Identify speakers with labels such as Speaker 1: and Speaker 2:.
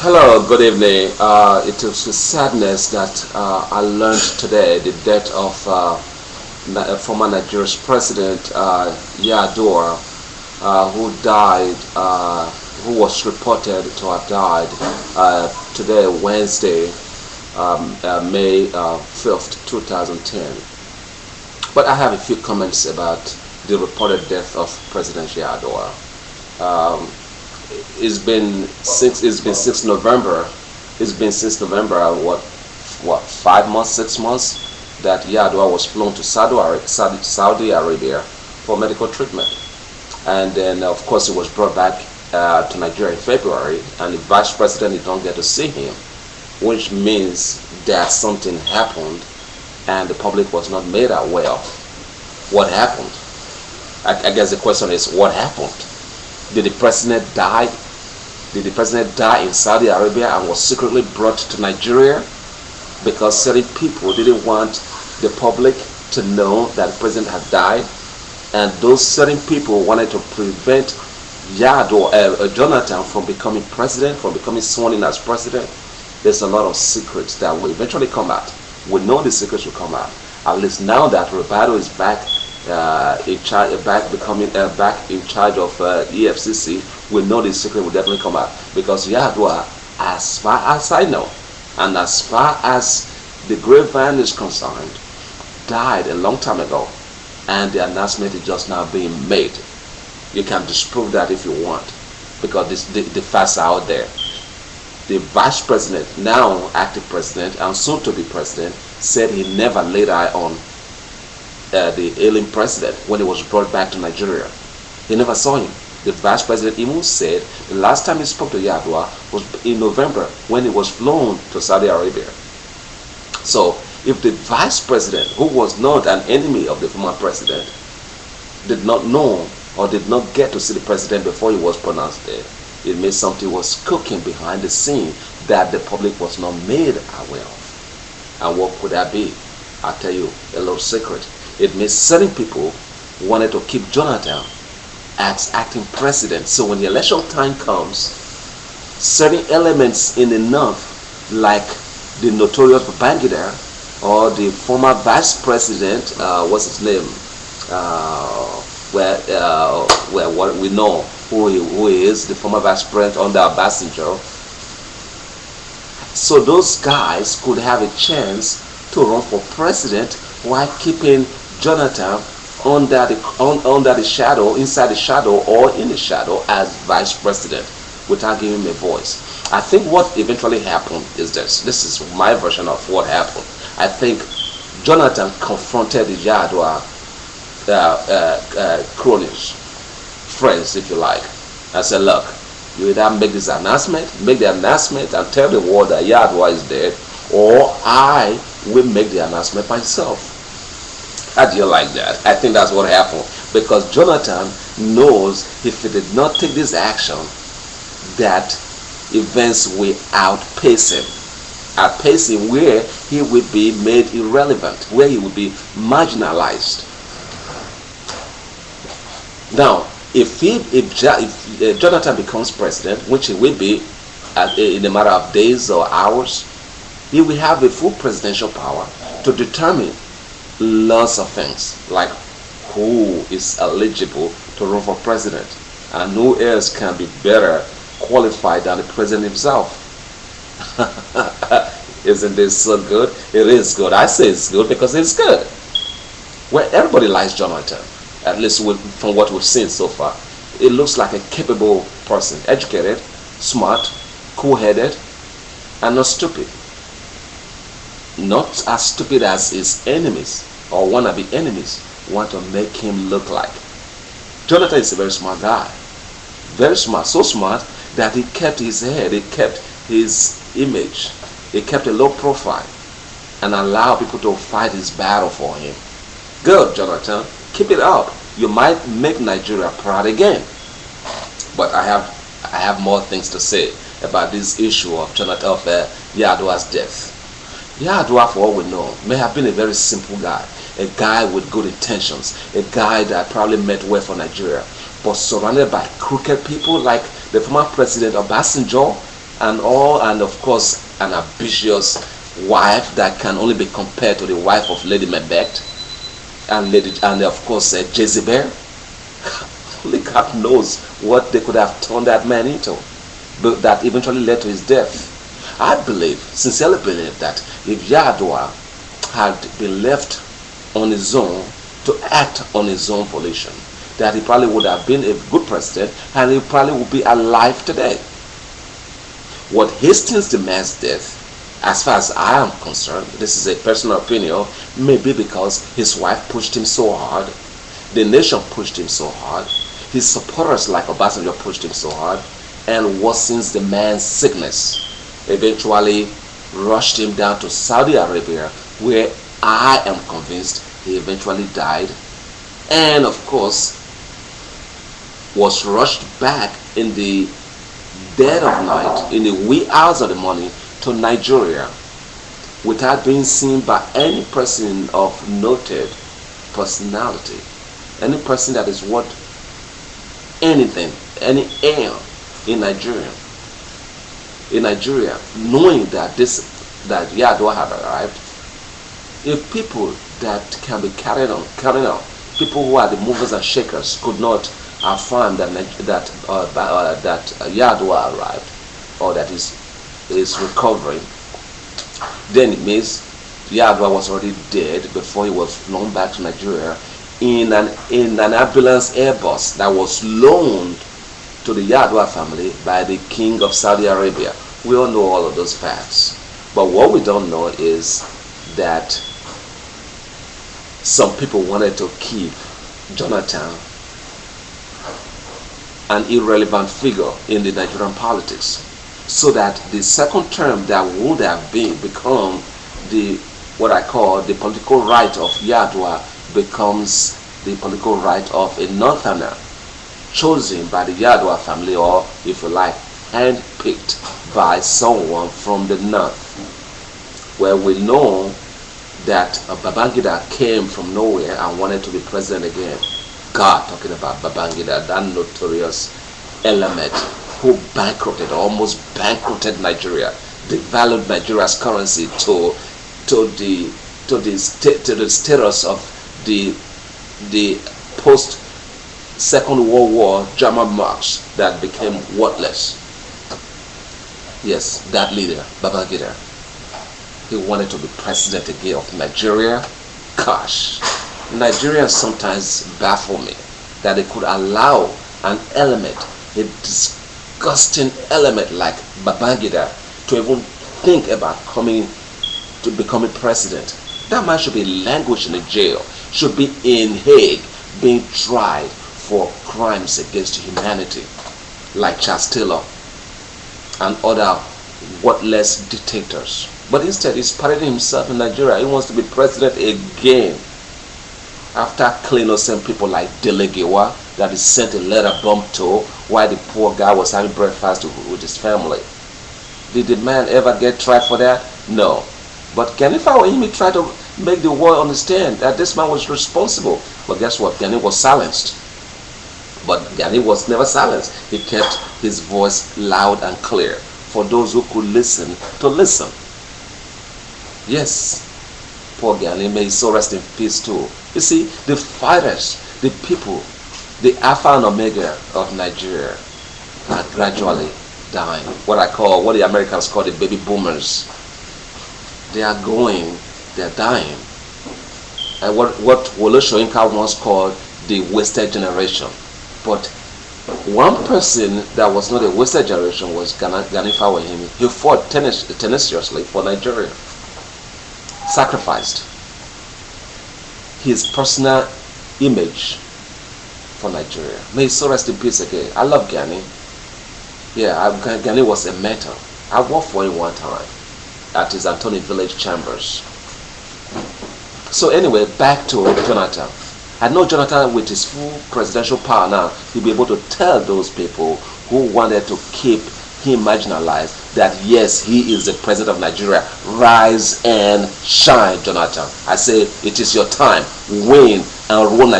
Speaker 1: Hello, good evening. It is with sadness that I learned today the death of former Nigeria's president, Yar'Adua, who died, who was reported to have died today, Wednesday, May 5th, 2010. But I have a few comments about the reported death of President Yar'Adua. It's been since November. It's been since November. What 5 months, 6 months that Yar'Adua was flown to Saudi Arabia for medical treatment, and then of course he was brought back to Nigeria in February, and the vice president did not get to see him, which means that something happened, and the public was not made aware of what happened. I guess the question is, what happened? Did the president die? Did the president die in Saudi Arabia and was secretly brought to Nigeria because certain people didn't want the public to know that the president had died, and those certain people wanted to prevent Jonathan from becoming president, from becoming sworn in as president? There's a lot of secrets that will eventually come out. We know the secrets will come out. At least now that Yar'Adua is back back in charge of EFCC, we know the secret will definitely come out, because Yar'Adua, as far as I know, and as far as the grapevine is concerned, died a long time ago, and the announcement is just now being made. You can disprove that if you want, because the facts are out there. The vice president, now active president and soon to be president, said he never laid eye on the ailing president when he was brought back to Nigeria. He never saw him. The vice president even said the last time he spoke to Yar'Adua was in November when he was flown to Saudi Arabia. So if the vice president, who was not an enemy of the former president, did not know or did not get to see the president before he was pronounced dead, it means something was cooking behind the scene that the public was not made aware of. And what could that be? I'll tell you a little secret. It means certain people wanted to keep Jonathan as acting president. So when the election time comes, certain elements in the north, like the notorious Babangida or the former vice president, what's his name? What we know who he is, the former vice president under Obasanjo. So those guys could have a chance to run for president while keeping Jonathan under the shadow, inside the shadow, or in the shadow as vice president, without giving him a voice. I think what eventually happened is this. This is my version of what happened. I think Jonathan confronted the Yar'Adua cronies, friends, if you like, and said, look, you either make the announcement and tell the world that Yar'Adua is dead, or I will make the announcement myself. How do you like that? I think that's what happened, because Jonathan knows if he did not take this action, that events will outpace him, where he will be made irrelevant, where he will be marginalized. Now, if Jonathan becomes president, which he will be in a matter of days or hours, he will have a full presidential power to determine lots of things, like who is eligible to run for president, and who else can be better qualified than the president himself. Isn't this so good? It is good. I say it's good because it's good. Well, everybody likes Jonathan, at least from what we've seen so far. It looks like a capable person, educated, smart, cool-headed, and not stupid. Not as stupid as his enemies or wannabe enemies want to make him look like. Jonathan is a very smart guy. Very smart. So smart that he kept his head, he kept his image, he kept a low profile, and allowed people to fight his battle for him. Good, Jonathan. Keep it up. You might make Nigeria proud again. But I have more things to say about this issue of Yar'Adua's death. Yar'Adua, for all we know, may have been a very simple guy, a guy with good intentions, a guy that probably meant well for Nigeria, but surrounded by crooked people like the former president Obasanjo and of course an ambitious wife that can only be compared to the wife of Lady Macbeth and of course Jezebel. Only God knows what they could have turned that man into, but that eventually led to his death. I sincerely believe that if Yar'Adua had been left on his own to act on his own volition, that he probably would have been a good president and he probably would be alive today. What hastens the man's death, as far as I am concerned, this is a personal opinion, maybe because his wife pushed him so hard, the nation pushed him so hard, his supporters like Obasanjo pushed him so hard, and worsens the man's sickness, eventually rushed him down to Saudi Arabia, where I am convinced he eventually died, and of course was rushed back in the dead of night, in the wee hours of the morning, to Nigeria without being seen by any person of noted personality, any person that is worth anything, any air in Nigeria. In Nigeria, knowing that Yar'Adua had arrived, if people that can be carried on, people who are the movers and shakers could not affirm that Yar'Adua arrived, or that is recovering, then it means Yar'Adua was already dead before he was flown back to Nigeria in an ambulance airbus that was loaned to the Yar'Adua family by the king of Saudi Arabia. We all know all of those facts. But what we don't know is that some people wanted to keep Jonathan an irrelevant figure in the Nigerian politics, so that the second term that would have become what I call the political right of Yar'Adua becomes the political right of a northerner chosen by the Yar'Adua family, or if you like, handpicked by someone from the north, where we know that Babangida came from nowhere and wanted to be president again. God, talking about Babangida, that notorious element who almost bankrupted Nigeria, devalued Nigeria's currency to the status of the post Second World War German marks that became worthless. Yes, that leader, Babangida, he wanted to be president again of Nigeria. Gosh, Nigerians sometimes baffle me that they could allow an element, a disgusting element like Babangida, to even think about becoming president. That man should be languishing in jail, should be in Hague, being tried for crimes against humanity, like Charles Taylor and other worthless dictators. But instead, he's parading himself in Nigeria. He wants to be president again, after killing innocent people like Delegewa that he sent a letter bomb to while the poor guy was having breakfast with his family. Did the man ever get tried for that? No. But Gani Fawahimi tried to make the world understand that this man was responsible. But guess what? Gani was silenced. But Gani was never silenced. He kept his voice loud and clear for those who could listen to listen. Yes, poor Gani, may his soul rest in peace too. You see, the fighters, the people, the Alpha and Omega of Nigeria are gradually dying. What the Americans call the baby boomers. They are dying. And what Wole Soyinka once called the wasted generation. But one person that was not a wasted generation was Gani Fawahimi. He fought tenaciously for Nigeria. Sacrificed his personal image for Nigeria. May his soul rest in peace again. I love Gani. Yeah, Gani was a mentor. I worked for him one time at his Antony Village chambers. So anyway, back to Jonathan. I know Jonathan, with his full presidential power now, he'll be able to tell those people who wanted to keep him marginalized that yes, he is the president of Nigeria. Rise and shine, Jonathan. I say it is your time. Win and rule Nigeria.